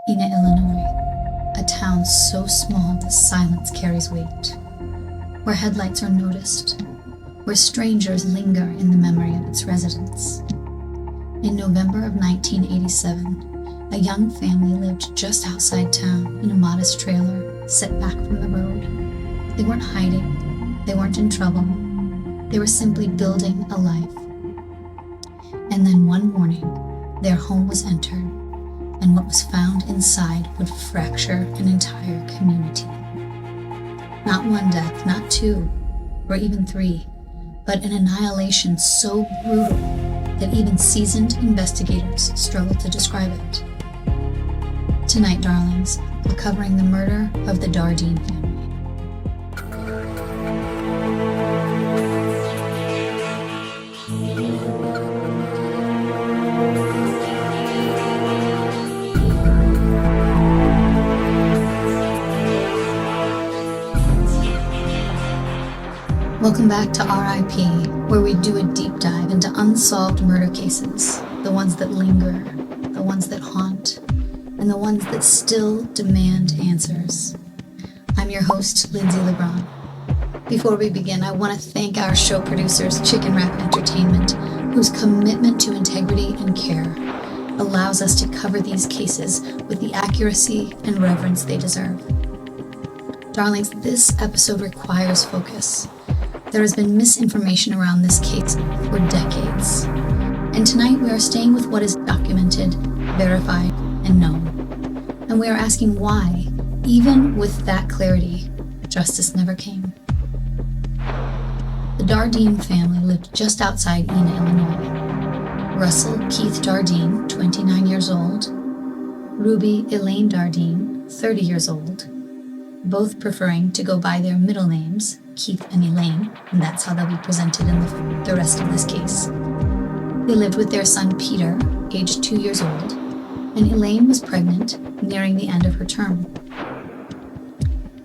Ina, Illinois, a town so small the silence carries weight, where headlights are noticed, where strangers linger in the memory of its residents. In November of 1987, a young family lived just outside town in a modest trailer set back from the road. They weren't hiding, they weren't in trouble, they were simply building a life. And then one morning, their home was entered, and what was found inside would fracture an entire community. Not one death, not two, or even three, but an annihilation so brutal that even seasoned investigators struggle to describe it. Tonight, darlings, we're covering the murder of the Dardeen family. Welcome back to RIP, where we do a deep dive into unsolved murder cases, the ones that linger, the ones that haunt, and the ones that still demand answers. I'm your host, Linzy Legron. Before we begin, I want to thank our show producers, Chicken Wrap Entertainment, whose commitment to integrity and care allows us to cover these cases with the accuracy and reverence they deserve. Darlings, this episode requires focus. There has been misinformation around this case for decades. And tonight we are staying with what is documented, verified, and known. And we are asking why, even with that clarity, justice never came. The Dardeen family lived just outside Ina, Illinois. Russell Keith Dardeen, 29 years old, Ruby Elaine Dardeen, 30 years old, both preferring to go by their middle names, Keith and Elaine, and that's how they'll be presented in the rest of this case. They lived with their son Peter, aged 2 years old, and Elaine was pregnant, nearing the end of her term.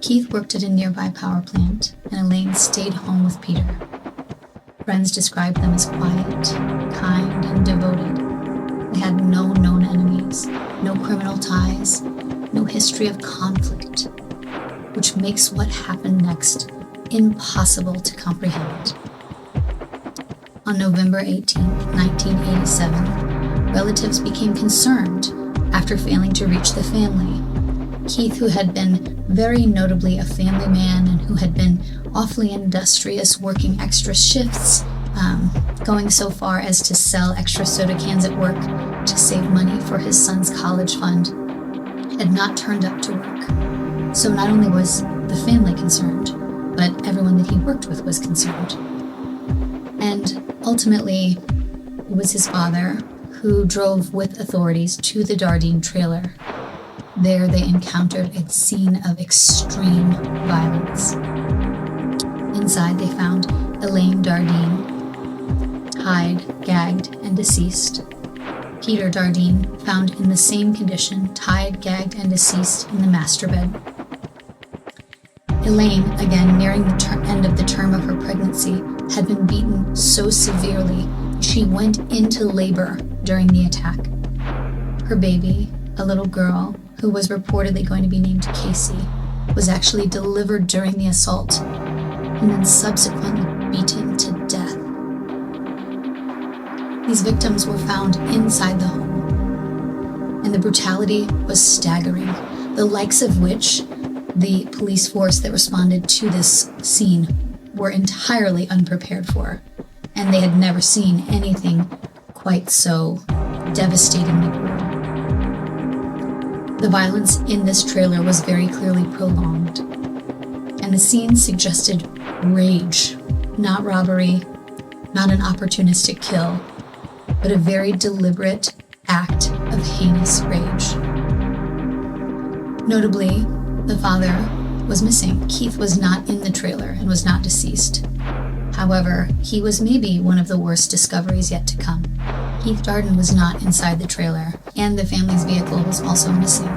Keith worked at a nearby power plant, and Elaine stayed home with Peter. Friends described them as quiet, kind, and devoted. They had no known enemies, no criminal ties, no history of conflict, which makes what happened next impossible to comprehend. On November 18, 1987, relatives became concerned after failing to reach the family. Keith, who had been very notably a family man and who had been awfully industrious, working extra shifts, going so far as to sell extra soda cans at work to save money for his son's college fund, had not turned up to work. So not only was the family concerned, but everyone that he worked with was concerned. And ultimately, it was his father who drove with authorities to the Dardeen trailer. There they encountered a scene of extreme violence. Inside they found Elaine Dardeen, tied, gagged, and deceased. Peter Dardeen found in the same condition, tied, gagged, and deceased in the master bed. Elaine, again nearing the end of the term of her pregnancy, had been beaten so severely she went into labor during the attack. Her baby, a little girl who was reportedly going to be named Casey, was actually delivered during the assault and then subsequently beaten to death. These victims were found inside the home, and the brutality was staggering, the likes of which the police force that responded to this scene were entirely unprepared for, and they had never seen anything quite so devastatingly brutal. The violence in this trailer was very clearly prolonged, and the scene suggested rage, not robbery, not an opportunistic kill, but a very deliberate act of heinous rage. Notably, the father was missing. Keith was not in the trailer and was not deceased. However, he was maybe one of the worst discoveries yet to come. Keith Dardeen was not inside the trailer, and the family's vehicle was also missing.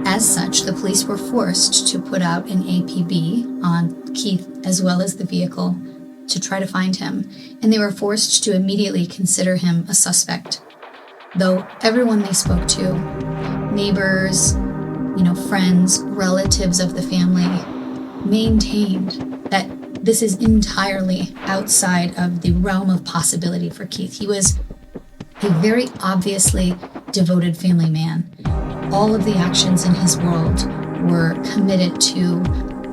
As such, the police were forced to put out an APB on Keith as well as the vehicle to try to find him, and they were forced to immediately consider him a suspect. Though everyone they spoke to neighbors, friends, relatives of the family maintained that this is entirely outside of the realm of possibility for Keith. He was a very obviously devoted family man. All of the actions in his world were committed to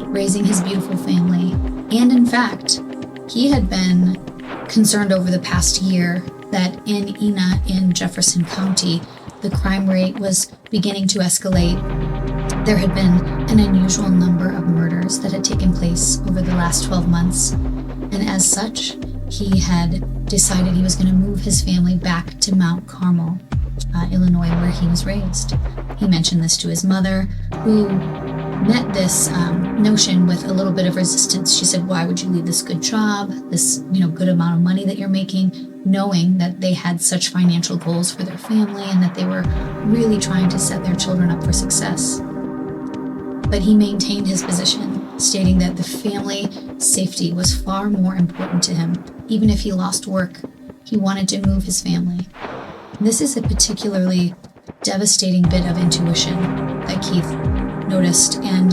raising his beautiful family. And in fact, he had been concerned over the past year that in Ena in Jefferson County, the crime rate was beginning to escalate. There had been an unusual number of murders that had taken place over the last 12 months. And as such, he had decided he was going to move his family back to Mount Carmel, Illinois, where he was raised. He mentioned this to his mother, who met this notion with a little bit of resistance. She said, "Why would you leave this good job, this good amount of money that you're making," knowing that they had such financial goals for their family and that they were really trying to set their children up for success. But he maintained his position, stating that the family safety was far more important to him. Even if he lost work, he wanted to move his family. This is a particularly devastating bit of intuition that Keith noticed, and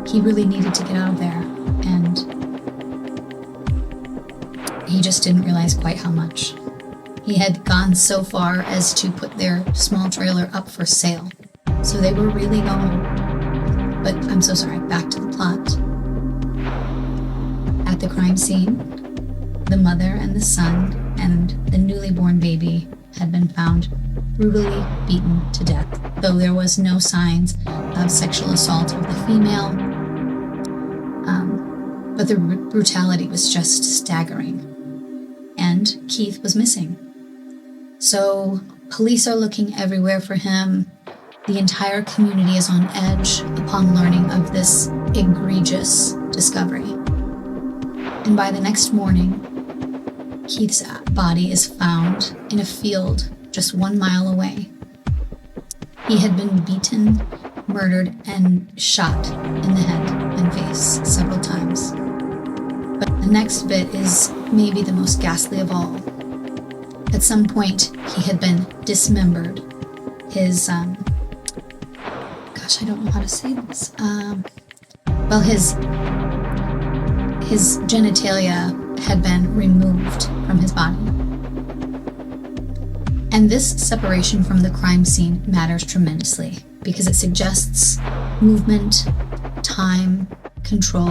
he really needed to get out of there, and he just didn't realize quite how much. He had gone so far as to put their small trailer up for sale, so they were really going. But I'm so sorry, back to the plot. At the crime scene, the mother and the son and the newly born baby had been found brutally beaten to death, though there was no signs of sexual assault of the female. But the brutality was just staggering. And Keith was missing. So police are looking everywhere for him. The entire community is on edge upon learning of this egregious discovery. And by the next morning, Keith's body is found in a field just 1 mile away. He had been beaten, murdered, and shot in the head and face several times. But the next bit is maybe the most ghastly of all. At some point, he had been dismembered. His, I don't know how to say this. His genitalia had been removed from his body. And this separation from the crime scene matters tremendously because it suggests movement, time, control,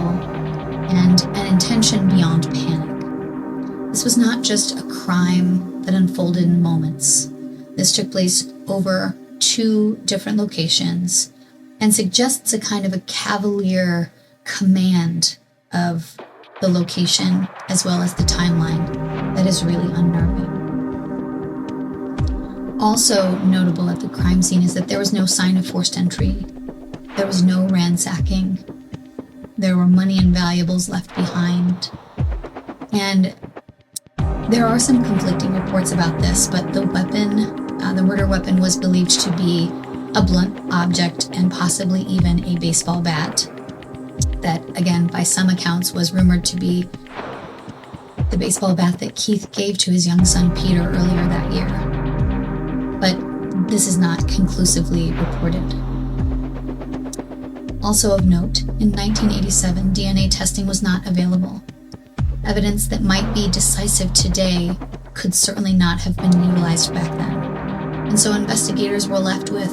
and an intention beyond panic. This was not just a crime that unfolded in moments. This took place over 2 different locations and suggests a kind of a cavalier command of the location as well as the timeline that is really unnerving. Also notable at the crime scene is that there was no sign of forced entry. There was no ransacking. There were money and valuables left behind. And there are some conflicting reports about this, but the weapon, the murder weapon, was believed to be a blunt object and possibly even a baseball bat that, again, by some accounts was rumored to be the baseball bat that Keith gave to his young son Peter earlier that year. But this is not conclusively reported. Also of note, in 1987, DNA testing was not available. Evidence that might be decisive today could certainly not have been utilized back then. And so investigators were left with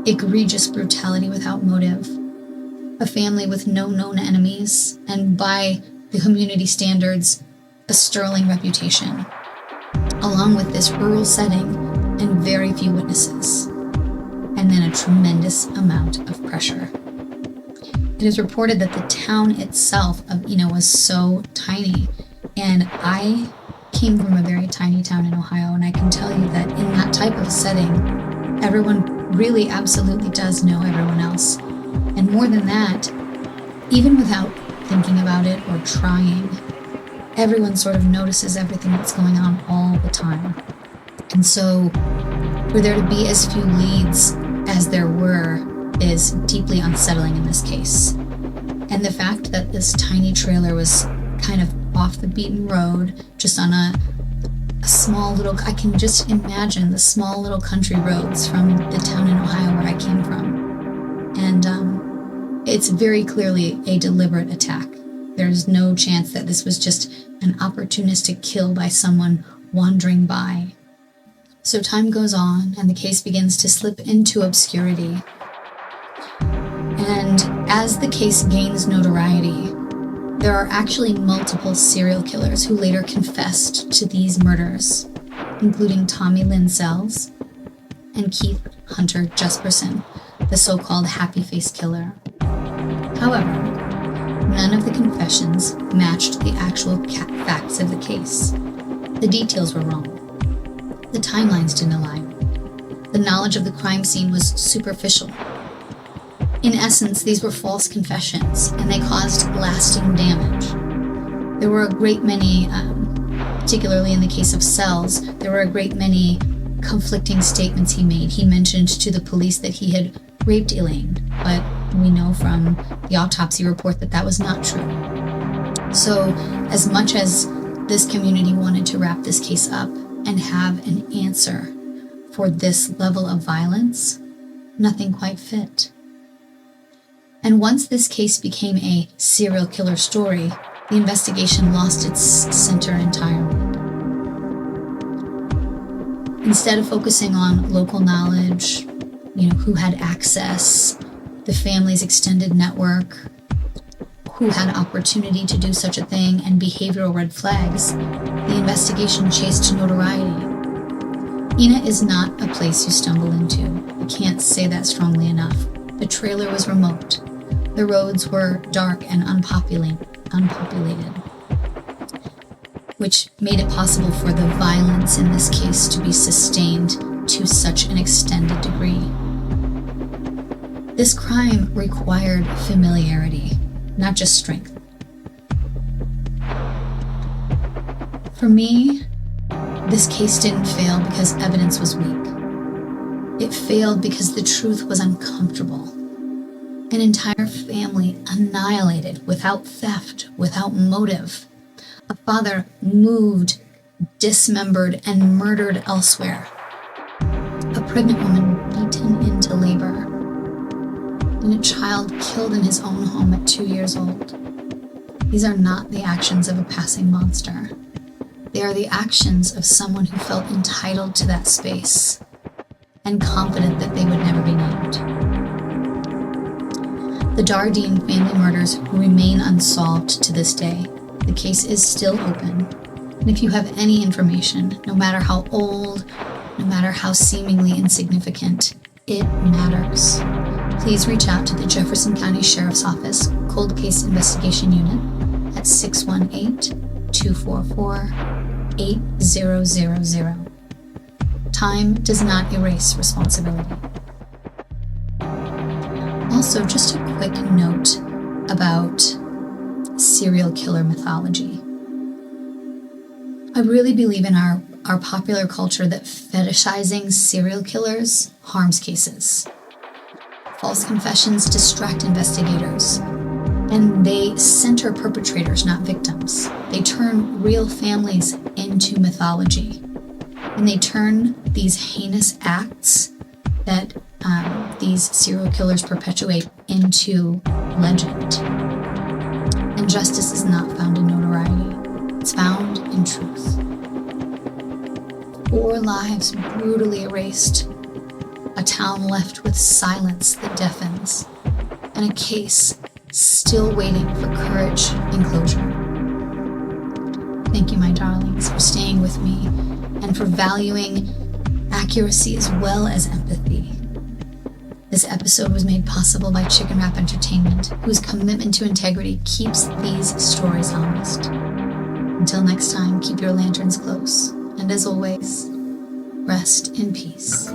egregious brutality without motive, a family with no known enemies, and by the community standards, a sterling reputation, along with this rural setting and very few witnesses, and then a tremendous amount of pressure. It is reported that the town itself of Ena was so tiny, and I came from a very tiny town in Ohio, and I can tell you that in that type of setting, everyone really absolutely does know everyone else. And more than that, even without thinking about it or trying, everyone sort of notices everything that's going on all the time. And so for there to be as few leads as there were is deeply unsettling in this case. And the fact that this tiny trailer was kind of off the beaten road, just on a I can just imagine the small little country roads from the town in Ohio where I came from. And it's very clearly a deliberate attack. There's no chance that this was just an opportunistic kill by someone wandering by. So time goes on, and the case begins to slip into obscurity. And as the case gains notoriety, there are actually multiple serial killers who later confessed to these murders, including Tommy Lynn Sells and Keith Hunter Jesperson, the so-called happy face killer. However, none of the confessions matched the actual facts of the case. The details were wrong. The timelines didn't align. The knowledge of the crime scene was superficial. In essence, these were false confessions, and they caused lasting damage. There were a great many, particularly in the case of Sells, there were a great many conflicting statements he made. He mentioned to the police that he had raped Elaine, but we know from the autopsy report that that was not true. So, as much as this community wanted to wrap this case up and have an answer for this level of violence, nothing quite fit. And once this case became a serial killer story, the investigation lost its center entirely. Instead of focusing on local knowledge, who had access, the family's extended network, who had opportunity to do such a thing, and behavioral red flags, the investigation chased notoriety. Ena is not a place you stumble into. I can't say that strongly enough. The trailer was remote. The roads were dark and unpopulated, which made it possible for the violence in this case to be sustained to such an extended degree. This crime required familiarity, not just strength. For me, this case didn't fail because evidence was weak. It failed because the truth was uncomfortable. An entire family annihilated without theft, without motive. A father moved, dismembered, and murdered elsewhere. A pregnant woman beaten into labor. And a child killed in his own home at 2 years old. These are not the actions of a passing monster. They are the actions of someone who felt entitled to that space and confident that they would never be named. The Dardine family murders remain unsolved to this day. The case is still open, and if you have any information, no matter how old, no matter how seemingly insignificant, it matters. Please reach out to the Jefferson County Sheriff's Office Cold Case Investigation Unit at 618-244-8000. Time does not erase responsibility. Also, just a quick note about serial killer mythology. I really believe in our popular culture that fetishizing serial killers harms cases. False confessions distract investigators, and they center perpetrators, not victims. They turn real families into mythology, and they turn these heinous acts that these serial killers perpetuate into legend. And justice is not found in notoriety. It's found in truth. 4 lives brutally erased. A town left with silence that deafens. And a case still waiting for courage and closure. Thank you, my darlings, for staying with me and for valuing accuracy as well as empathy. This episode was made possible by Chicken Wrap Entertainment, whose commitment to integrity keeps these stories honest. Until next time, keep your lanterns close, and as always, rest in peace.